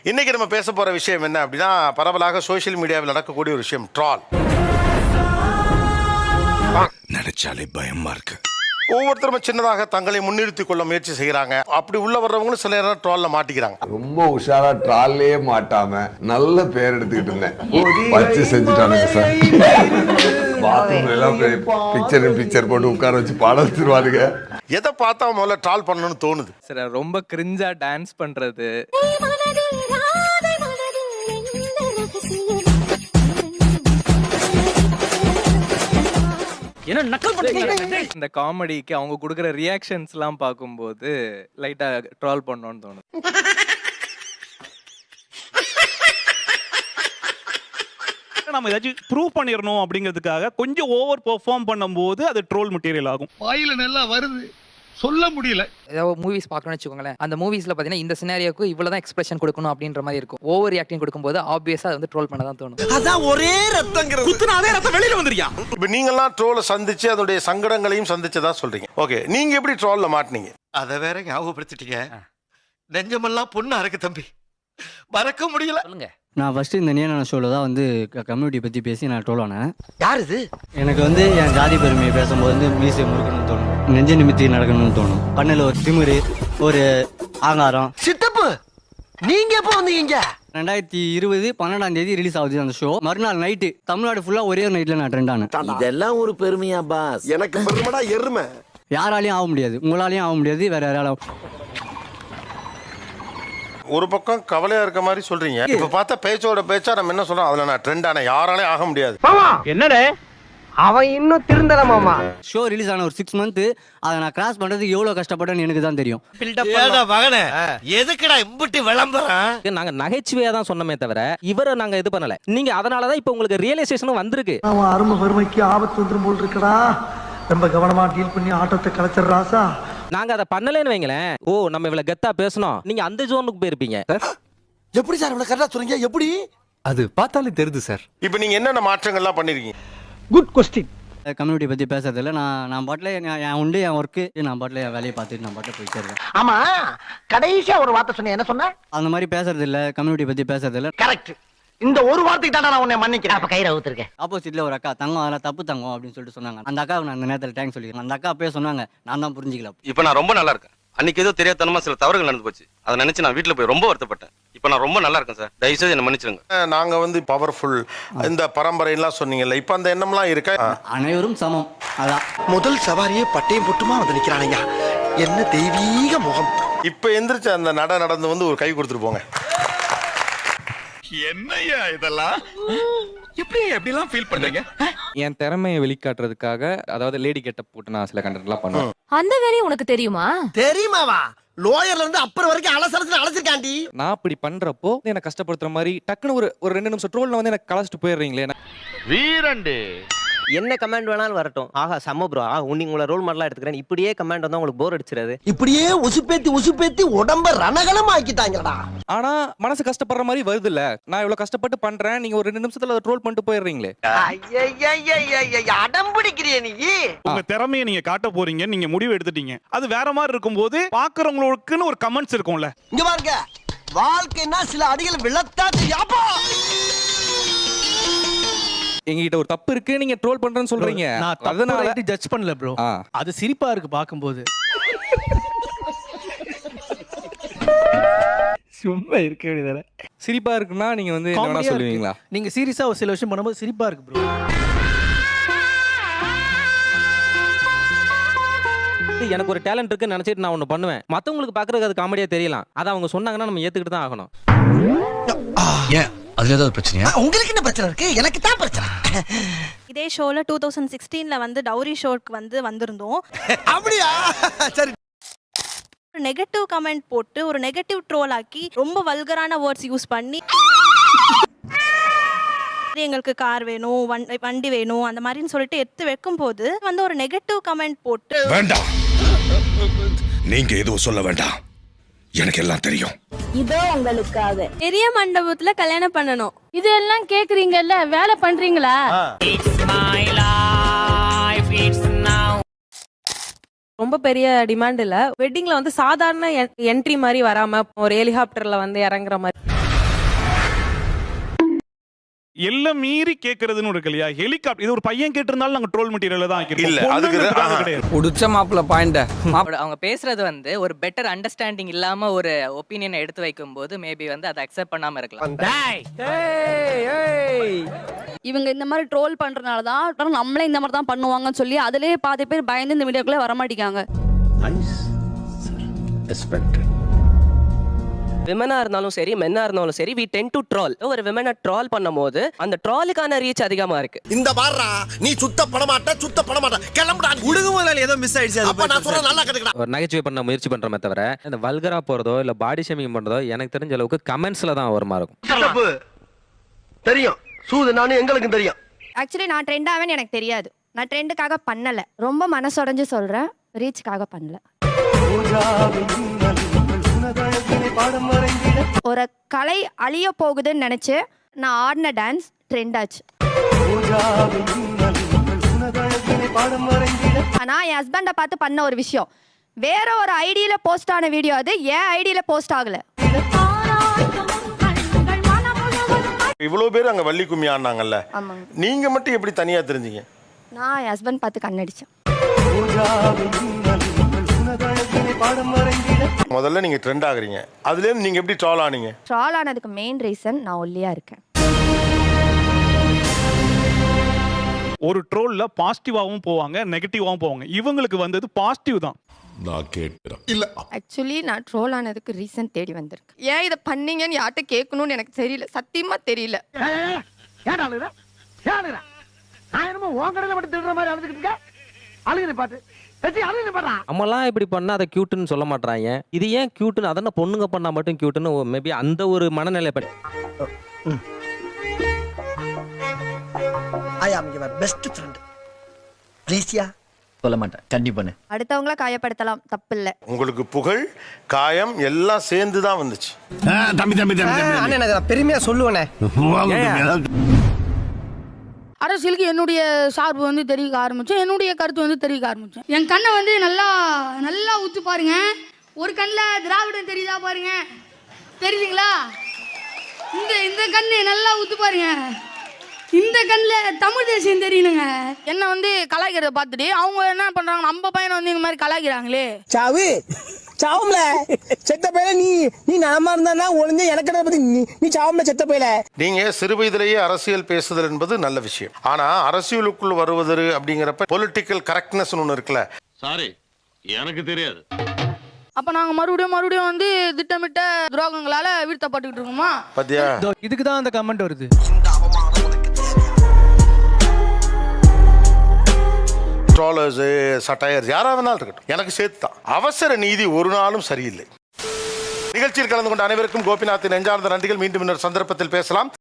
இன்னைக்கு நம்ம பேச போற விஷயம் என்ன அப்படின்னா, பரவலாக சோசியல் மீடியாவில் நடக்கக்கூடிய ஒரு விஷயம், ட்ரால். நினைச்சாலே பயமா இருக்கு. ஒவ்வொருத்தரும் சின்னதாக தங்களை முன்னிறுத்திக் கொள்ள முயற்சி செய்யறாங்க. அப்படி உள்ள வர்றவங்களும் சில நேரம் ட்ரால்ல மாட்டிக்கிறாங்க. ரொம்ப உஷாரா ட்ரால்லே மாட்டாம நல்ல பேர் எடுத்துக்கிட்டு இருந்தேன். வச்சு செஞ்சுட்டானுங்க சார். பாத்ரூம்ல எல்லாம் பிக்சர் போட்டு உட்கார வச்சு பாடம் வச்சிருவானுங்க. எதை பார்த்தா முதல்ல ட்ரால் பண்ணணும்னு தோணுது? சார் ரொம்ப கிரிஞ்சா டான்ஸ் பண்றது, என்ன நக்கல் பண்றீங்க? இந்த காமெடிக்கு அவங்க கொடுக்குற ரியாக்ஷன்ஸ் எல்லாம் பார்க்கும்போது லைட்டா ட்ரால் பண்ணணும்னு தோணுது. நம்ம ஏதாச்சும் ப்ரூவ் பண்ணிடணும் அப்படிங்கிறதுக்காக கொஞ்சம் ஓவர் பெர்ஃபார்ம் பண்ணும்போது அது ட்ரோல் மெட்டீரியல் ஆகும். வாயில நல்லா வருது, சொல்ல முடியல. ஏதாவது மூவிஸ் பார்க்கணும்னு வச்சுக்கோங்களேன், அந்த மூவிஸ்ல பார்த்தீங்கன்னா இந்த சினாரியோக்கு இவ்வளவுதான் எக்ஸ்பிரஷன் கொடுக்கணும் அப்படின்ற மாதிரி இருக்கும். ஓவர் ஆக்டிங் கொடுக்கும்போது ஆப்வியஸா அது வந்து ட்ரோல் பண்ண தான் தோணும். அதான் ஒரே ரத்தங்கிறது. குத்துனாவே ரத்தம் வெளியில வந்துறியா? இப்போ நீங்கெல்லாம் ட்ரோலை சந்திச்சு அதோடைய சங்கடங்களையும் சந்திச்சதா சொல்றீங்க. ஓகே, நீங்க எப்படி ட்ரோல்ல மாட்டினீங்க? அத வேற ஞாபகப்படுத்திட்டீங்க. நெஞ்சமெல்லாம் பொண்ணு அறக்கு தம்பி, மறக்க முடியல. சொல்லுங்க. நான் ஃபர்ஸ்ட் இந்த நேன ஷோவில் தான் வந்து கம்யூனிட்டி பற்றி பேசி நான் ட்ரோல் ஆனேன். யார் இது? எனக்கு வந்து என் ஜாதி பெருமையை பேசும்போது வந்து மியூசியம் முறுக்கணும்னு தோணும், நெஞ்ச நிமித்தி நடக்கணும்னு தோணும், கண்ணில் ஒரு திமிரு, ஒரு ஆங்காரம். சித்தப்பு, நீங்க எப்போ வந்தீங்க? 2020 12ஆம் தேதி ரிலீஸ் ஆகுது அந்த ஷோ. மறுநாள் நைட்டு தமிழ்நாடு ஃபுல்லாக ஒரே ஒரு நைட்டில் நான் ட்ரெண்ட் ஆனேன். இதெல்லாம் ஒரு பெருமையா பாஸ்? எனக்கு பெருமைடா எருமை. யாராலையும் ஆக முடியாது, உங்களாலையும் ஆக முடியாது, வேற யாராலும். ஒரு பக்கம் கவலையா இருக்க மாதிரி சொல்றீங்க. இப்ப பார்த்தா பேச்சோட பேச்சா நம்ம என்ன சொல்றோம், அதுல நான் ட்ரெண்ட் ஆன யாராலையும் ஆக முடியாது. என்னடே அவன் இன்னும் திருந்தல மாமா. ஷோ ரிலீஸ் ஆன ஒரு 6 மந்த் அதை நான் கிராஸ் பண்றதுக்கு எவ்வளவு கஷ்டப்பட்டேன்னு எனக்கு தான் தெரியும். எதுக்குடா இம்புட்டி விளம்பரம்? நாங்க நகைச்சுவையா தான் சொன்னமே தவிர இவரை நாங்க இது பண்ணல. நீங்க அதனாலதான் இப்ப உங்களுக்கு ரியலைசேஷனும் வந்திருக்கு. அவன் அருமை வறுமைக்கு ஆபத்து வந்துரும் போல் இருக்கடா. ரொம்ப கவனமா டீல் பண்ணி ஆட்டத்தை கலைச்சிடுறாசா. நாங்க அதை பண்ணலன்னு வைங்களேன், ஓ நம்ம இவ்வளவு கெத்தா பேசணும், நீங்க அந்த ஜோனுக்கு போயிருப்பீங்க. எப்படி சார் இவ்வளவு கரெக்டா சொல்றீங்க? எப்படி? அது பார்த்தாலே தெரியுது சார். இப்போ நீங்க என்னென்ன மாற்றங்கள்லாம் பண்ணிருக்கீங்க? Good question. கம்யூனிட்டி பற்றி பேசுறதில்ல. நான் பாட்டில் என் உண்டு, என் ஒர்க்கு, நான் பாட்டில் என் வேலையை பார்த்துட்டு நான் பாட்டில் போயிட்டே இருக்கேன். ஆமா, கடைசியா ஒரு வார்த்தை சொன்ன, என்ன சொன்ன? அந்த மாதிரி பேசுறதில்ல, கம்யூனிட்டி பற்றி பேசுறதில்ல. கரெக்ட். இந்த ஒரு வார்த்தைக்கு தான் நான் உன்னை மன்னிக்கிறேன். அப்ப கயிறு அவுத்துருக்கேன். ஆப்போசிட்ல ஒரு அக்கா, தங்கம் அதெல்லாம் தப்பு தங்கம் அப்படின்னு சொல்லிட்டு சொன்னாங்க. அந்த அக்காவுக்கு நான் அந்த நேரத்தில் தேங்க்ஸ் சொல்லிக்கிறேன். அந்த அக்கா அப்பயே சொன்னாங்க, நான் தான் புரிஞ்சிக்கல. இப்போ நான் ரொம்ப நல்லா இருக்கேன். அன்னைக்கு ஏதோ தெரியாதனமா சில தவறுகள் நடந்து போச்சு, அதை நினைச்சு நான் வீட்டுல போய் ரொம்ப வருத்தப்பட்டேன். இப்போ நான் ரொம்ப நல்லா இருக்கேன் சார், தயவுசெய்து என்ன மன்னிச்சிருங்க. நாங்க வந்து பவர்ஃபுல் இந்த பரம்பரையெல்லாம் சொன்னீங்கல்ல, இப்போ அந்த எண்ணம்லாம் இருக்கா? அனைவரும் சமம். அதான் முதல் சவாரியே பட்டையும் பொட்டுமா வந்து நிக்கிறானையா, என்ன தெய்வீக முகம். இப்போ எந்திரிச்சு அந்த நடந்து வந்து ஒரு கை கொடுத்துட்டு போங்க. என்னையா இதெல்லாம்? எப்படிலாம் ஃபீல் பண்றீங்க? என் திறமையை வெளிக்காட்டுறதுக்காக, அதாவது லேடி கெட்டப் போட்டு நான் சில கண்டென்ட் எல்லாம் பண்ணுவேன். அந்த வேலையும் உனக்கு தெரியுமா? தெரியுமாவா? லோயர்ல இருந்து அப்பர் வரைக்கும் அலசலத்துல அலசிருக்காண்டி. நான் அப்படி பண்றப்போ என்ன கஷ்டப்படுத்துற மாதிரி டக்குன்னு ஒரு 2 நிமிஷம் ட்ரோல்ல வந்து எனக்கு கலாச்சிட்டு போயிடுறீங்களே. வீரண்டு என்ன கமெண்ட் வேணாலும் வரட்டும், ஆஹா சம ப்ரோ, உங்களை ரோல் மாடலா எடுத்துக்கிறேன், இப்படியே கமெண்ட் வந்தா உங்களுக்கு போர் அடிச்சிடாது. இப்படியே உசுப்பேத்தி உடம்ப ரணகலம் ஆக்கிட்டாங்கடா. ஆனா மனசு கஷ்டப்படுற மாதிரி வருது இல்ல. நான் இவ்வளவு கஷ்டப்பட்டு பண்றேன், நீங்க ஒரு 2 நிமிஷத்துல ட்ரோல் பண்ணிட்டு போயிடுறீங்களே. அடம் பிடிக்கிறிய நீ. உங்க திறமையை நீங்க காட்ட போறீங்க, நீங்க முடிவு எடுத்துட்டீங்க. அது வேற மாதிரி இருக்கும்போது பாக்குறவங்களுக்குன்னு ஒரு கமெண்ட்ஸ் இருக்கும்ல. இங்க பாருங்க, வாழ்க்கைன்னா சில அடிகள் விழத்தா தெரியாப்பா. எங்ககிட்ட ஒரு தப்பு இருக்கு, நீங்க ட்ரோல் பண்றேன்னு சொல்றீங்க. அதனால ஜட்ஜ் பண்ணல ப்ரோ. அது சிரிப்பா இருக்கு பாக்கும்போது. சும்மா இருக்க வேண்டியதானே. சிரிப்பா இருக்குன்னா நீங்க வந்து என்ன வேணா சொல்லுவீங்களா? நீங்க சீரியஸா ஒரு சில விஷயம் பண்ணும்போது சிரிப்பா இருக்கு ப்ரோ. எனக்கு ஒரு டேலண்ட் இருக்குன்னு நினைச்சிட்டு நான் ஒண்ணு பண்ணுவேன், மத்தவங்களுக்கு பாக்குறதுக்கு அது காமெடியா தெரியலாம். அதை அவங்க சொன்னாங்கன்னா நம்ம ஏத்துக்கிட்டு தான் ஆகணும். அதுல ஏதாவது பிரச்சனையா? உங்களுக்கு என்ன பிரச்சனை இருக்கு? எனக்கு தான் பிரச்சனை. இதே ஷோல 2016ல வந்து டவுரி ஷோக்கு வந்திருந்தோம். அப்படியா? சரி. ஒரு நெகட்டிவ் கமெண்ட் போட்டு ஒரு நெகட்டிவ் ட்ரோல் ஆக்கி ரொம்ப வல்கரான வேர்ட்ஸ் யூஸ் பண்ணி எங்களுக்கு கார் வேணும், வண்டி வேணும் அந்த மாதிரின்னு சொல்லிட்டு எடுத்து வைக்கும் போது வந்து ஒரு நெகட்டிவ் கமெண்ட் போட்டு, வேண்டாம் நீங்க எதுவும் சொல்ல வேண்டாம், எனக்கு எல்லாம் தெரியும். இதோ உங்களுக்காக பெரிய மண்டபத்துல கல்யாணம் பண்ணணும். இதெல்லாம் கேக்குறீங்கல்ல, வேலை பண்றீங்களா? ரொம்ப பெரிய டிமாண்ட் இல்ல. வெட்டிங்ல வந்து சாதாரண என்ட்ரி மாதிரி வராம ஒரு ஹெலிகாப்டர்ல வந்து இறங்குற மாதிரி எல்லாம் மீறி கேக்குறதுன்னு இருக்கு இல்லையா? ஹெலிகாப்டர் இது ஒரு பையன் கேட்டிருந்தாலும் நாங்க ட்ரோல் மெட்டீரியல் தான் இல்ல, அதுக்கு கிடையாது. உடிச்ச மாப்பிள்ள பாயிண்ட். அவங்க பேசுறது வந்து ஒரு பெட்டர் அண்டர்ஸ்டாண்டிங் இல்லாம ஒரு ஒப்பீனியனை எடுத்து வைக்கும்போது மேபி வந்து அதை அக்செப்ட் பண்ணாம இருக்கலாம். இவங்க இந்த மாதிரி ட்ரோல் பண்றதுனால தான் நம்மளே இந்த மாதிரி தான் பண்ணுவாங்கன்னு சொல்லி அதுலயே பாதி பேர் பயந்து இந்த வீடியோக்குள்ள வர மாட்டேங்காங்க. விமனா இருந்தாலும் சரி மென்னா இருந்தாலும் சரி we tend to troll. ஒரு விமனை ட்ரால் பண்ணும்போது அந்த ட்ராலுக்கான ரீச் அதிகமா இருக்கு. இந்த பாருடா நீ சுத்த படமாட்ட கிளம்புடா உடுகு முதல்ல ஏதோ மிஸ் ஆயிடுச்சு. அப்ப நான் சொல்ற நல்லா கேட்டுக்கடா. ஒரு நகைச்சுவை பண்ண முயற்சி பண்றமே தவிர இந்த வல்கரா போறதோ இல்ல பாடி ஷேமிங் பண்றதோ எனக்கு தெரிஞ்ச அளவுக்கு கமெண்ட்ஸ்ல தான் வருமா இருக்கும். தெரியும் சூது நானும் எங்களுக்கும் தெரியும். ஆக்சுவலி நான் ட்ரெண்ட் ஆவேன்னு எனக்கு தெரியாது. நான் ட்ரெண்டுக்காக பண்ணல. ரொம்ப மனசுடைஞ்சு சொல்றேன், ரீச்சுக்காக பண்ணல. ஒரு கலை அழிய போகுதுன்னு நினைச்சு நான் ஆடின டான்ஸ் ட்ரெண்ட் ஆச்சு. ஆனா என் ஹஸ்பண்டை பார்த்து பண்ண ஒரு விஷயம் வேற ஒரு ஐடியில போஸ்ட் ஆன வீடியோ, அது என் ஐடியில போஸ்ட் ஆகல. இவ்வளவு பேர் அங்க வள்ளி கும்மி ஆடினாங்கல்ல, ஆமாங்க. நீங்க மட்டும் எப்படி தனியா தெரிஞ்சீங்க? நான் என் ஹஸ்பண்ட் பார்த்து கண்ணடிச்சேன். முதல்ல நீங்க ட்ரெண்ட் ஆகுறீங்க, அதுல இருந்து நீங்க எப்படி ட்ரால் ஆனீங்க? ட்ரால் ஆனதுக்கு மெயின் ரீசன் நான் ஒல்லியா இருக்கேன். ஒரு ட்ரோல்ல பாசிட்டிவாவும் போவாங்க, நெகட்டிவாவும் போவாங்க. இவங்களுக்கு வந்தது பாசிட்டிவ் தான். நான் கேட்கிறேன் இல்ல ஆக்சுவலி நான் ட்ரோல் ஆனதுக்கு ரீசன் தேடி வந்திருக்கேன். ஏன் இதை பண்ணீங்கன்னு யார்கிட்ட கேட்கணும்னு எனக்கு தெரியல, சத்தியமா தெரியல. நம்மலாம் இப்படி பண்ணா அதை கியூட்னு சொல்ல மாட்டாங்க. இது ஏன் கியூட்னு, அதென்ன பொண்ணுங்க பண்ணா மட்டும் கியூட்னு மேபி அந்த ஒரு மனநிலை. ஐ ஆம் யுவர் பெஸ்ட் ஃப்ரெண்ட். ப்ளீஸ்யா. சொல்ல மாட்டேன், கண்டிப்பா. அடுத்தவங்கள காயப்படுத்தலாம், தப்பு இல்ல. உங்களுக்கு புகழ் காயம் எல்லாம் சேர்ந்து தான் வந்துச்சு. பெருமையா சொல்லுவேனே. அரசியலுக்கு என்னுடைய சார்பு வந்து தெரிவிக்க ஆரம்பிச்சேன், என்னுடைய கருத்து வந்து தெரிவிக்க ஆரம்பிச்சேன். என் கண்ணை வந்து நல்லா நல்லா ஊத்து பாருங்க. ஒரு கண்ணில் திராவிடம் தெரியுதா பாருங்க, தெரியுதுங்களா? இந்த கண்ணு நல்லா ஊத்து பாருங்க. இந்த கண்ணில் தமிழ் தேசியம் தெரியணுங்க. என்ன வந்து கலாய்க்கிறத பார்த்துட்டு அவங்க என்ன பண்றாங்க, நம்ம பையனை வந்து இந்த மாதிரி கலாய்க்கிறாங்களே. சாவு சாவும்ல செத்த பையல நீ நாம இருந்தா ஒளிஞ்ச எனக்கு பத்தி நீ சாவும்ல செத்த பையல. நீங்க சிறு வயதிலேயே அரசியல் பேசுதல் என்பது நல்ல விஷயம். ஆனா அரசியலுக்குள் வருவது அப்படிங்கிறப்ப பொலிட்டிக்கல் கரெக்ட்னஸ் ஒன்று இருக்குல்ல. சாரி, எனக்கு தெரியாது. அப்ப நாங்க மறுபடியும் வந்து திட்டமிட்ட துரோகங்களால வீழ்த்தப்பட்டுக்கிட்டு இருக்கோமா? பாத்தியா, இதுக்கு தான் அந்த கமெண்ட் வருது. ட்ராலர்ஸ், சட்டையர்ஸ் யாரா வேணாலும் இருக்கட்டும், எனக்கு சேர்த்து தான். அவசர நீதி ஒரு நாளும் சரியில்லை. நிகழ்ச்சியில் கலந்து கொண்ட அனைவருக்கும் கோபிநாத்தின் நெஞ்சார்ந்த நன்றிகள். மீண்டும் இன்னொரு சந்தர்ப்பத்தில் பேசலாம்.